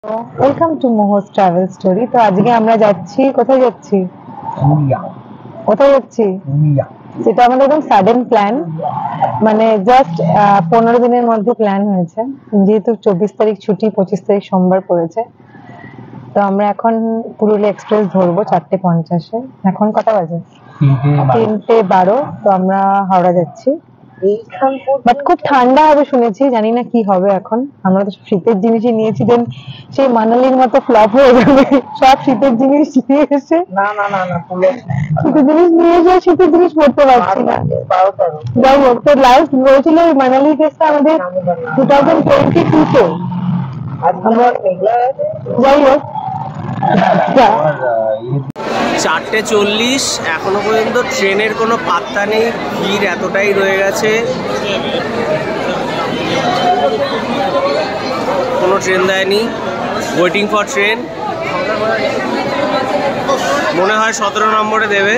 Welcome to Moho's travel story. তো আজকে আমরা যাচ্ছি, কোথায় যাচ্ছি? পুরুলিয়া। কোথায় যাচ্ছি? পুরুলিয়া। সেটা আমাদের একদম সাডেন প্ল্যান, মানে জাস্ট 15 দিনের মধ্যে প্ল্যান হয়েছে। যেহেতু 24 তারিখ ছুটি, 25 তারিখ সোমবার পড়েছে, তো আমরা এখন পুরুলিয়া এক্সপ্রেস ধরবো 4:50-এ। এখন কটা বাজে? 3:12। তো আমরা হাওড়া যাচ্ছি, বাট খুব ঠান্ডা হবে শুনেছি, জানি না কি হবে। এখন আমরা তো শীতের জিনিসই নিয়েছি, দেন সেই মানালির মতো ফ্লপ হয়ে যাবে। সব শীতের জিনিস নিয়ে এসে না না না না শীতের জিনিস নিয়ে এসে শীতের জিনিস পড়তে পারছি না। যাই হোক, তো লাস্ট বলছিল ওই মানালি কেসটা আমাদের 2022-তে। যাই হোক, 4:40 এখনো পর্যন্ত ট্রেনের কোনো পাত্তা নেই, ভিড় এতটাই রয়ে গেছে, কোনো ট্রেন দেয়নি। ওয়েটিং ফর ট্রেন, মনে হয় 17 নম্বরে দেবে।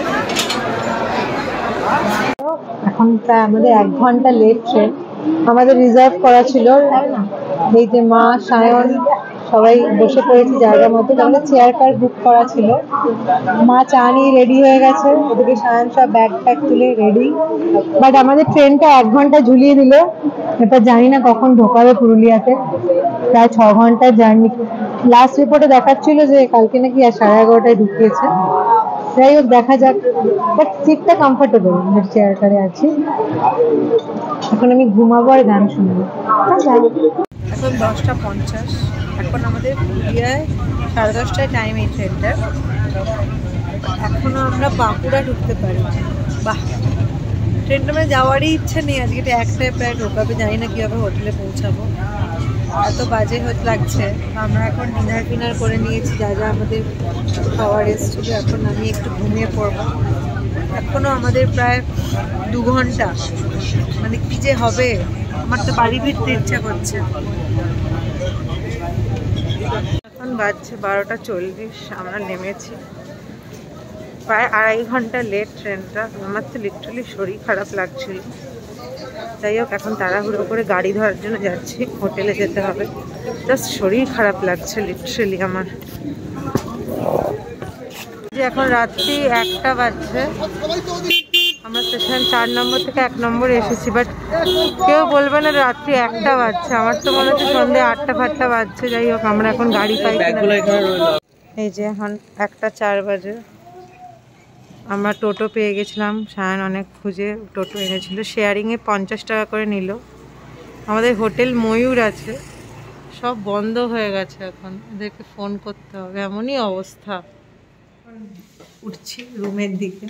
এখন প্রায় আমাদের 1 ঘন্টা লেট ট্রেন। আমাদের রিজার্ভ করা ছিল, এই যে মা, সায়ন সবাই বসে পড়েছি জায়গা মতো। আমাদের চেয়ার কার বুক করা ছিল। মা চা নিয়ে রেডি হয়ে গেছে, ওদিকে সায়ন সব ব্যাগ ট্যাগ তুলে রেডি। বাট আমাদের ট্রেনটা 1 ঘন্টা ঝুলিয়ে দিল। এবার জানি না কখন ঢোকাবে পুরুলিয়াতে। প্রায় 6 ঘন্টার জার্নি। লাস্ট রিপোর্টে দেখাচ্ছিল যে কালকে নাকি 11:30টায় ঢুকিয়েছে। যাই হোক, দেখা যাক। বাট সিটটা কমফোর্টেবল, চেয়ার কারে আছি। এখন আমি ঘুমাবো আর গান শুনবো। এখন 10:50। এখন আমাদের পুরুলিয়ায় 10:30টায় টাইম এই ট্রেনটার। এখনো আমরা বাঁকুড়া ঢুকতে পারি। বাহ, ট্রেনটা মানে যাওয়ারই ইচ্ছে নেই আজকে। এটা 1টায় প্রায় ঢোকাবে, জানি না কীভাবে হোটেলে পৌঁছাবো, এত বাজে হতে লাগছে। আমরা এখন ডিনার করে নিয়েছি, যা যা আমাদের খাওয়ার এসেছিল। এখন আমি একটু ঘুমিয়ে পড়বো। এখনো আমাদের প্রায় 2 ঘন্টা, মানে কি যে হবে। আমার তো বাড়ি ফিরতে ইচ্ছা করছে। এখন বাজছে 12:40, আমরা নেমেছি। প্রায় 2.5 ঘন্টা লেট ট্রেনটা। আমার তো লিটারালি শরীর খারাপ লাগছিল। যাই হোক, এখন তাড়াহুড়ো করে গাড়ি ধরার জন্য যাচ্ছি, হোটেলে যেতে হবে। জাস্ট শরীর খারাপ লাগছে লিটারালি আমার। এখন রাত্রি 1টা বাজছে। আমরা স্টেশন 4 নম্বর থেকে 1 নম্বরে এসেছি, বাট কেউ বলবে না রাত্রি 1টা বাজছে। আমার তো মনে হচ্ছে সন্ধ্যে 8টা-5টা বাজছে। যাই হোক, আমরা এখন গাড়ি পাই কিনা। এই যে এখন 1:04 বাজে। আমরা টোটো পেয়ে গেছিলাম, সায়ন অনেক খুঁজে টোটো এনেছিল। শেয়ারিংয়ে 50 টাকা করে নিল। আমাদের হোটেল ময়ূর আছে, সব বন্ধ হয়ে গেছে। এখন ওদেরকে ফোন করতে হবে, এমনই অবস্থা। উঠছি রুমের দিকে,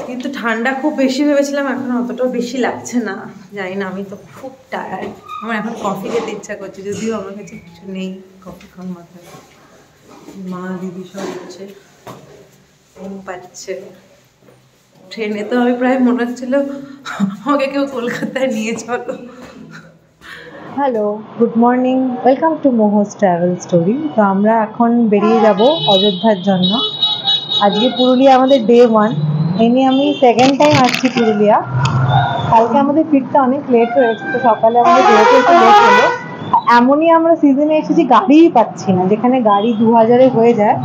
কিন্তু ঠান্ডা খুব বেশি ভেবেছিলাম, এখন অতটাও বেশি লাগছে না। জানি না, আমি তো খুব টায়ার্ড। আমার এখন কফি খেতে ইচ্ছা করছে, যদিও আমার কাছে কিছু নেই কফি খাওয়ার মাথায়। মা দিদি সব হচ্ছে, ঘুম পাচ্ছে। ট্রেনে তো আমি প্রায় মনে হচ্ছিল আমাকে কেউ কলকাতায় নিয়ে চলো। Hello, good morning, welcome to Moho's travel story. তো আমরা এখন বেরিয়ে যাব অযোধ্যার জন্য। আজকে পুরুলিয়া আমাদের ডে 1। এই নিয়ে আমি সেকেন্ড টাইম আসছি পুরুলিয়া। কালকে আমাদের ফিরতে অনেক লেট হয়েছে, তো সকালে আমাদের বেরোতে একটু লেট হলো। এমনই আমরা সিজনে এসেছি, গাড়িই পাচ্ছি না। যেখানে গাড়ি 2000-এ হয়ে যায়,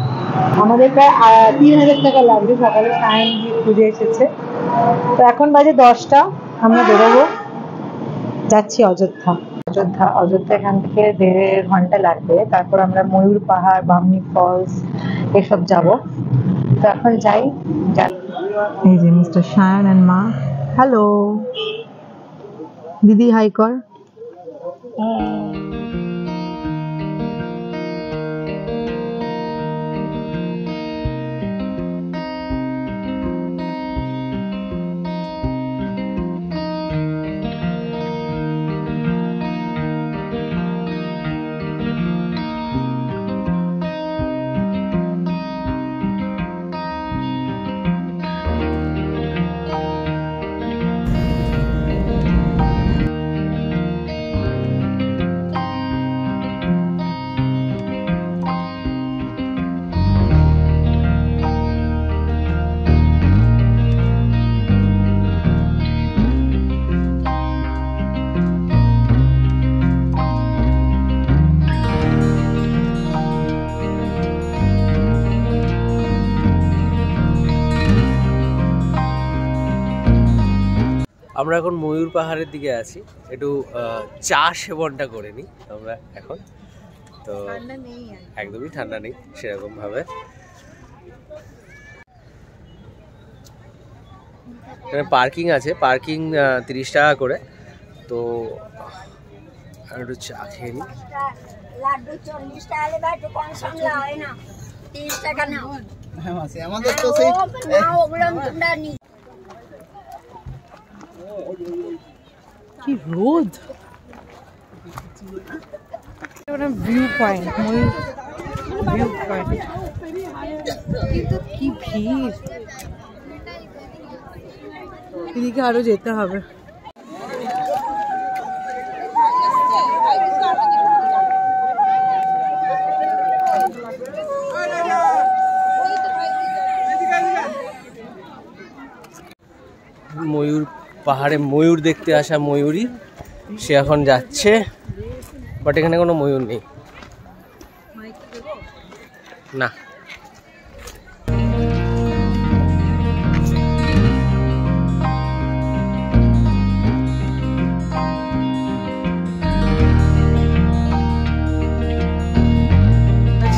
আমাদের প্রায় 3000 টাকা লাগবে। সকালে সায়ন গিয়ে খুঁজে এসেছে। তো এখন বাজে 10টা, আমরা বেরোবো, যাচ্ছি অযোধ্যা। অযোধ্যা এখান থেকে 1.5 ঘন্টা লাগবে। তারপর আমরা ময়ূর পাহাড়, বামনি ফলস এসব যাব। তো এখন যাই। এই যে মিস্টার সায়ন এন্ড মা। হ্যালো দিদি, হাই কর। আমরা এখন ময়ূর পাহাড়ের দিকে আছি, একটু চা সেবনটা করে নিই আমরা এখন। তো একদমই ঠান্ডা নেই সেরকম ভাবে। এখানে পার্কিং আছে, পার্কিং 30 টাকা করে। তো একটু চা খেয়ে নিই। লাড্ডু 40 টাকা লেবা, একটু কম সামলা হয় না, 30 টাকা নাও। হ্যাঁ মাসি, আমাদের তো সেই ওগুলো তোমরা নি। কি রোদ! ভিউ পয়েন্ট, ভিউ পয়েন্ট, কিন্তু কি ভিড়! এদিকে আরো যেতে হবে। ময়ূর পাহাড়ে ময়ূর দেখতে আসা ময়ূরী, সে এখন যাচ্ছে, বাট এখানে কোনো ময়ূর নেই না।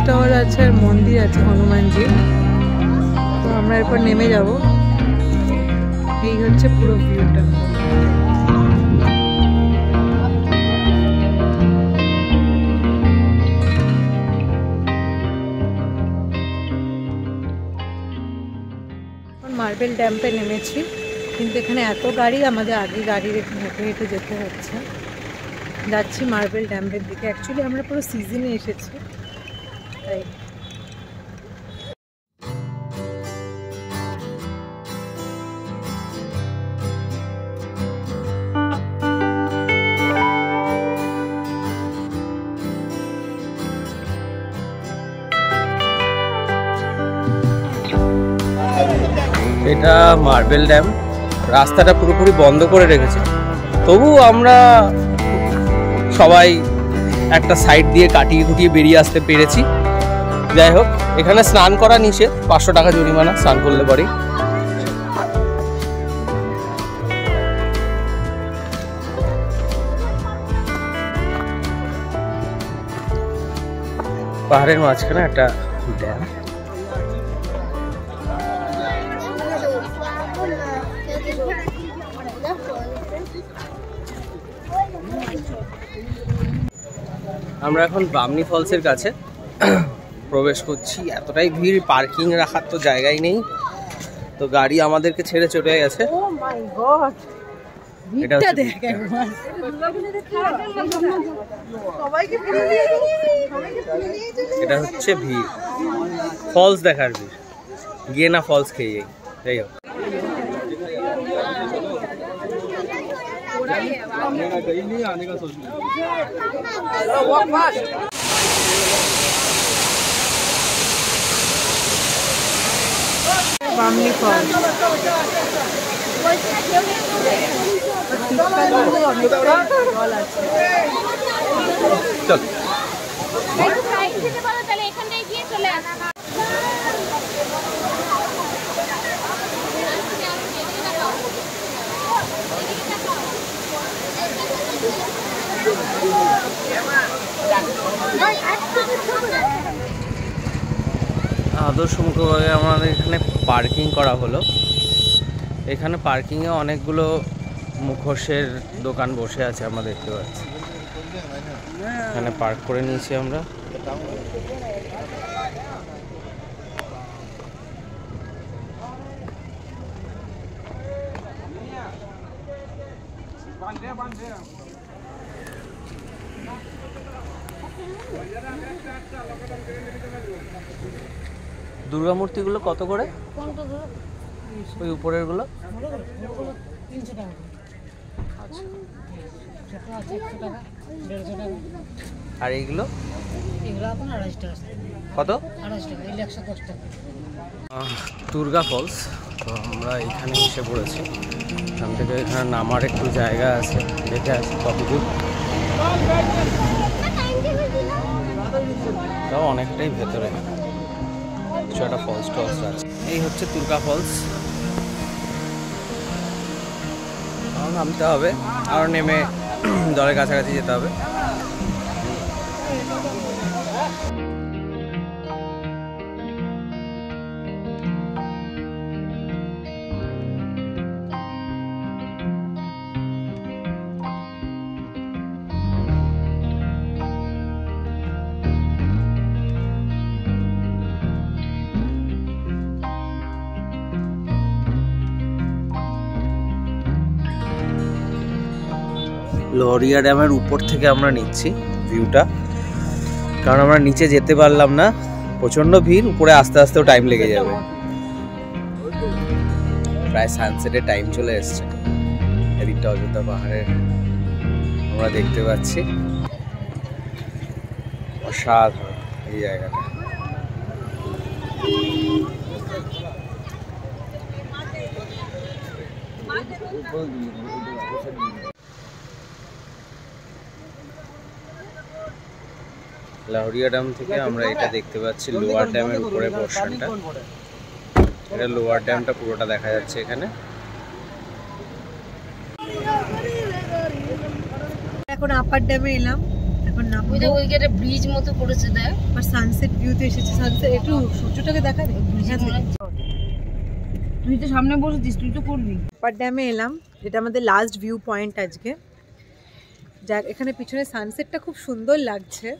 টাওয়ার আছে, আর মন্দির আছে হনুমানজি। তো আমরা এরপর নেমে যাব। এই হচ্ছে পুরো ভিউটা। মার্বেল ড্যাম্পে নেমেছি, কিন্তু এখানে এত গাড়ি, আমাদের আগে গাড়ি রেখে হেঁটে হেঁটে যেতে হচ্ছে। যাচ্ছি মার্বেল ড্যাম্পের দিকে। অ্যাকচুয়ালি আমরা পুরো সিজনে এসেছি, তাই। এটা মার্বেল ড্যাম, রাস্তাটা পুরোপুরি বন্ধ করে রেখেছে, তবু আমরা সবাই একটা সাইড দিয়ে কাটিয়ে কুটিয়ে বেরিয়ে আসতে পেরেছি। যাই হোক, এখানে স্নান করা নিষেধ, 500 টাকা জরিমানা স্নান করলে পরেই। পাহাড়ের মাঝখানে একটা ড্যাম। আমরা এখন বামনি ফলসের কাছে প্রবেশ করছি। এতটাই ভিড়, পার্কিং রাখার তো জায়গাই নেই, তো গাড়ি আমাদেরকে ছেড়ে চলে গেছে। ও মাই গড, ভিড়টা দেখ একবার। এটা হচ্ছে ভিড়, ফলস দেখার ভিড়, গিয়ে না ফলস খেয়ে যাই। যাই হোক, বামনি ফল জল আছে। চল। আদর্শমুখভাবে আমাদের এখানে পার্কিং করা হলো। এখানে পার্কিংয়ে অনেকগুলো মুখোশের দোকান বসে আছে, আমরা দেখতে পাচ্ছি। এখানে পার্ক করে নিয়েছি আমরা। দুর্গা মূর্তিগুলো কত করে? ওই উপরের গুলো আর এইগুলো কত? দুর্গা ফলস। তো আমরা এখানে এসে পড়েছি, এখান থেকে এখানে নামার একটু জায়গা আছে, দেখে আসি কতদূর। তাও অনেকটাই ভেতরে, কিছু একটা ফলস টলস আছে। এই হচ্ছে দুর্গা ফলস। নামতে হবে, আরও নেমে জলের কাছাকাছি যেতে হবে। লহরিয়া ড্যামের উপর থেকে আমরা নিচ্ছি ভিউটা, কারণ আমরা নিচে যেতে পারলাম না, প্রচন্ড ভিড়, উপরে আস্তে আস্তেও টাইম লেগে যাবে। প্রায় সানসেটের টাইম চলে এসছে। এদিকটা অযোধ্যা পাহাড়ের আমরা দেখতে পাচ্ছি, অসাধারণ এই জায়গাটা। লাহোরিয়া ড্যাম থেকে আমরা এটা দেখতে পাচ্ছি লোয়ার ড্যামের উপরে পোর্শনটা। এটা লোয়ার ড্যামটা পুরোটা দেখা যাচ্ছে এখানে। এখন আপার ড্যামে এলাম, এখন নামবো। ওই যে ব্রিজ মতো করেছে দেখ, আর সানসেট ভিউতে এসেছি। সানসেট একটু সূর্যটাকে দেখা দে। তুই তো সামনে বসেছিস, তুই তো করবি। আপার ড্যামে এলাম, যেটা আমাদের লাস্ট ভিউ পয়েন্ট আজকে। যাক, এখানে পিছনে সানসেটটা খুব সুন্দর লাগছে,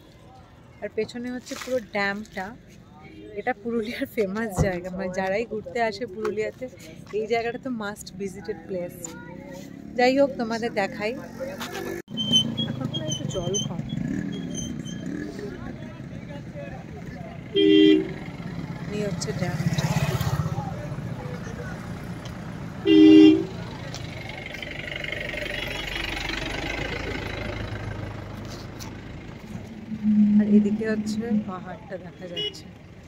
আর পেছনে হচ্ছে পুরো ড্যামটা। এটা পুরুলিয়ার ফেমাস জায়গা, মানে যারাই ঘুরতে আসে পুরুলিয়াতে এই জায়গাটা তো মাস্ট ভিজিটেড প্লেস। যাই হোক, তোমাদের দেখাই। এখন না একটু জল কম, এই হচ্ছে ড্যামটা। আর এদিকে হচ্ছে পাহাড়টা দেখা যাচ্ছে।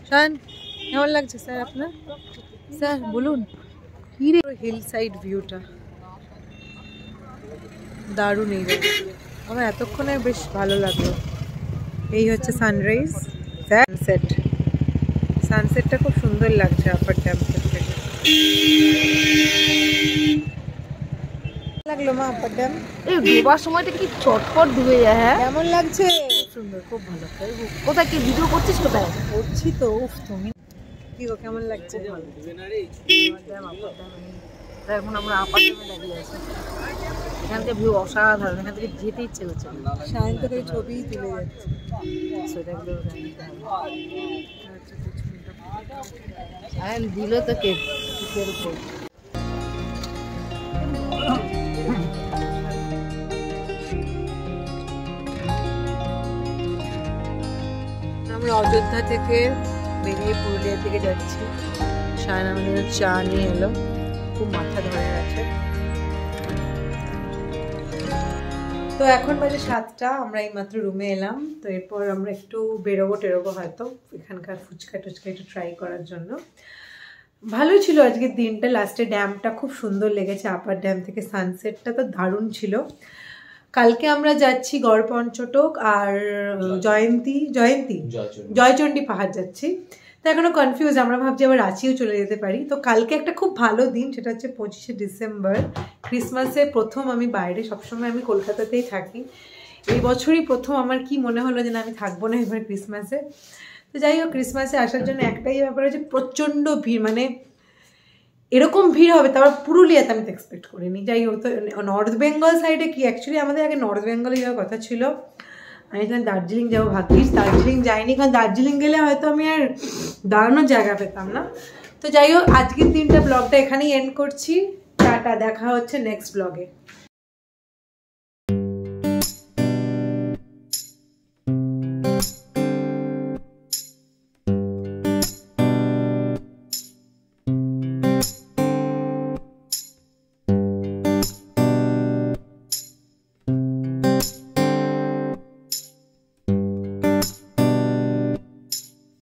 শান, কেমন লাগছে স্যার আপনার? স্যার বলুন, কি রে হিল সাইড ভিউটা দারুণ। এই আমার এতক্ষণে বেশ ভালো লাগলো। এই হচ্ছে সানরাইজ, সানসেট। সানসেটটা খুব সুন্দর লাগছে আপার ড্যাম থেকে। লাগলো মা আপার ড্যাম? এই ডোবার সময়টা কি চটপট ডুবে যায়। হ্যাঁ, কেমন লাগছে? সুন্দর, খুব ভালো। কোথায় কি ভিডিও করছিস? কোথায় করছি তো। উফ, তুমি কি গো, কেমন লাগছে? এখন আমরা আপার ড্যামে দাঁড়িয়ে আছি। এখান থেকে ভিউ অসাধারণ, এখান থেকে যেতে ইচ্ছে করছে। সায়ন তো করে ছবি তুলে যাচ্ছে। সেটাগুলো সায়ন দিল তো কে উপর। আমরা অযোধ্যা থেকে বেরিয়ে পুরুলিয়ার দিকে যাচ্ছি। সায়ন আমাদের চা নিয়ে এলো, খুব মাথা ধরে গেছে। তো এখন বাজে 7টা, আমরা এইমাত্র রুমে এলাম। তো এরপর আমরা একটু বেরোবো হয়তো, এখানকার ফুচকা টুচকা একটু ট্রাই করার জন্য। ভালোই ছিল আজকের দিনটা। লাস্টে ড্যামটা খুব সুন্দর লেগেছে, আপার ড্যাম থেকে সানসেটটা তো দারুণ ছিল। কালকে আমরা যাচ্ছি গড়পঞ্চটক আর জয়চণ্ডী পাহাড় যাচ্ছি। তো এখনো কনফিউজ, আমরা ভাবছি আবার রাঁচিও চলে যেতে পারি। তো কালকে একটা খুব ভালো দিন, সেটা হচ্ছে 25শে ডিসেম্বর, ক্রিসমাসে প্রথম আমি বাইরে। সবসময় আমি কলকাতাতেই থাকি, এই বছরই প্রথম আমার কি মনে হলো যে না, আমি থাকবো না এবার ক্রিসমাসে। তো যাই হোক, ক্রিসমাসে আসার জন্য একটাই ব্যাপার হচ্ছে প্রচণ্ড ভিড়, মানে এরকম ভিড় হবে তারপর পুরুলিয়াতে আমি তো এক্সপেক্ট করিনি। যাই হোক, তো নর্থ বেঙ্গল সাইডে কি, অ্যাকচুয়ালি আমাদের আগে নর্থ বেঙ্গলে যাওয়ার কথা ছিল। আমি যখন দার্জিলিং যাবো ভাগ্যিস দার্জিলিং যাইনি, কারণ দার্জিলিং গেলে হয়তো আমি আর দাঁড়ানোর জায়গা পেতাম না। তো যাই হোক, আজকের দিনটা ব্লগটা এখানেই এন্ড করছি। টাটা, দেখা হচ্ছে নেক্সট ব্লগে।